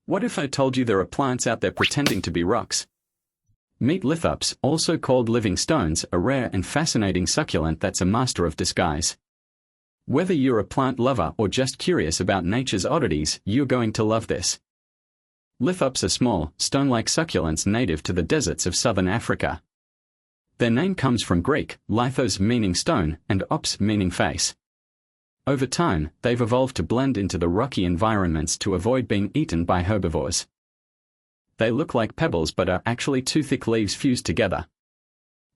What if I told you there are plants out there pretending to be rocks? Meet Lithops, also called living stones, a rare and fascinating succulent that's a master of disguise. Whether you're a plant lover or just curious about nature's oddities, you're going to love this. Lithops are small, stone-like succulents native to the deserts of southern Africa. Their name comes from Greek, lithos meaning stone, and ops meaning face. Over time, they've evolved to blend into the rocky environments to avoid being eaten by herbivores. They look like pebbles but are actually two thick leaves fused together.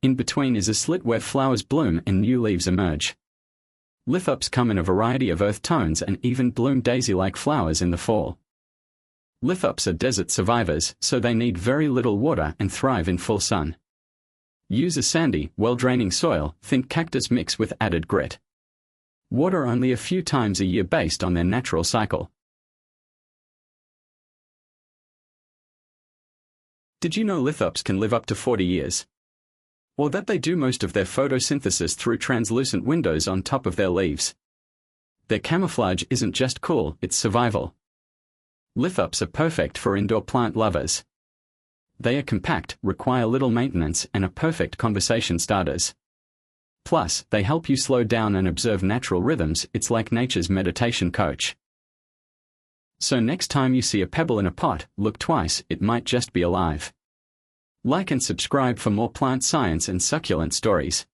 In between is a slit where flowers bloom and new leaves emerge. Lithops come in a variety of earth tones and even bloom daisy-like flowers in the fall. Lithops are desert survivors, so they need very little water and thrive in full sun. Use a sandy, well-draining soil, think cactus mix with added grit. Water only a few times a year based on their natural cycle. Did you know lithops can live up to 40 years? Or that they do most of their photosynthesis through translucent windows on top of their leaves? Their camouflage isn't just cool, it's survival. Lithops are perfect for indoor plant lovers. They are compact, require little maintenance, and are perfect conversation starters. Plus, they help you slow down and observe natural rhythms. It's like nature's meditation coach. So next time you see a pebble in a pot, look twice, it might just be alive. Like and subscribe for more plant science and succulent stories.